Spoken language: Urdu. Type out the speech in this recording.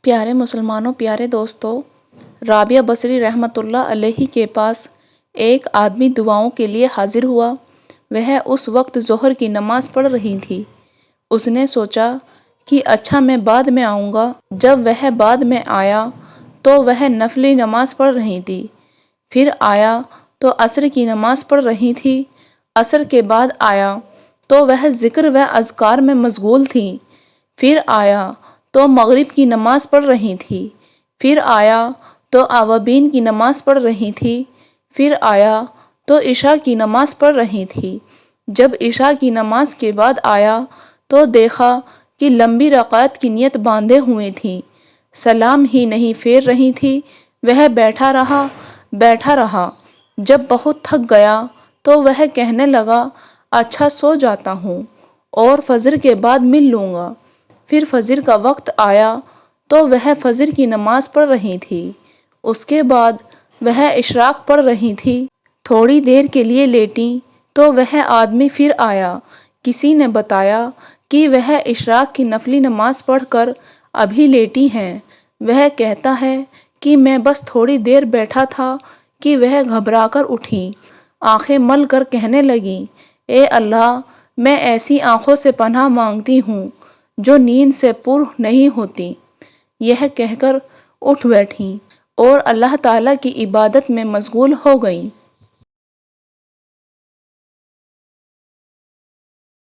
پیارے مسلمانوں، پیارے دوستوں، رابعہ بصری رحمۃ اللہ علیہ کے پاس ایک آدمی دعاؤں کے لیے حاضر ہوا۔ وہ اس وقت ظہر کی نماز پڑھ رہی تھی۔ اس نے سوچا کہ اچھا میں بعد میں آؤں گا۔ جب وہ بعد میں آیا تو وہ نفلی نماز پڑھ رہی تھی۔ پھر آیا تو عصر کی نماز پڑھ رہی تھی۔ عصر کے بعد آیا تو وہ ذکر و اذکار میں مشغول تھیں۔ پھر آیا تو مغرب کی نماز پڑھ رہی تھی۔ پھر آیا تو اوابین کی نماز پڑھ رہی تھی۔ پھر آیا تو عشاء کی نماز پڑھ رہی تھی۔ جب عشاء کی نماز کے بعد آیا تو دیکھا کہ لمبی رکعت کی نیت باندھے ہوئے تھی، سلام ہی نہیں پھیر رہی تھی۔ وہ بیٹھا رہا۔ جب بہت تھک گیا تو وہ کہنے لگا، اچھا سو جاتا ہوں اور فجر کے بعد مل لوں گا۔ پھر فجر کا وقت آیا تو وہ فجر کی نماز پڑھ رہی تھی۔ اس کے بعد وہ اشراق پڑھ رہی تھی۔ تھوڑی دیر کے لیے لیٹی تو وہ آدمی پھر آیا۔ کسی نے بتایا کہ وہ اشراق کی نفلی نماز پڑھ کر ابھی لیٹی ہیں۔ وہ کہتا ہے کہ میں بس تھوڑی دیر بیٹھا تھا کہ وہ گھبرا کر اٹھی، آنکھیں مل کر کہنے لگی، اے اللہ، میں ایسی آنکھوں سے پناہ مانگتی ہوں جو نیند سے پر نہیں ہوتی۔ یہ کہہ کر اٹھ بیٹھیں اور اللہ تعالیٰ کی عبادت میں مشغول ہو گئیں۔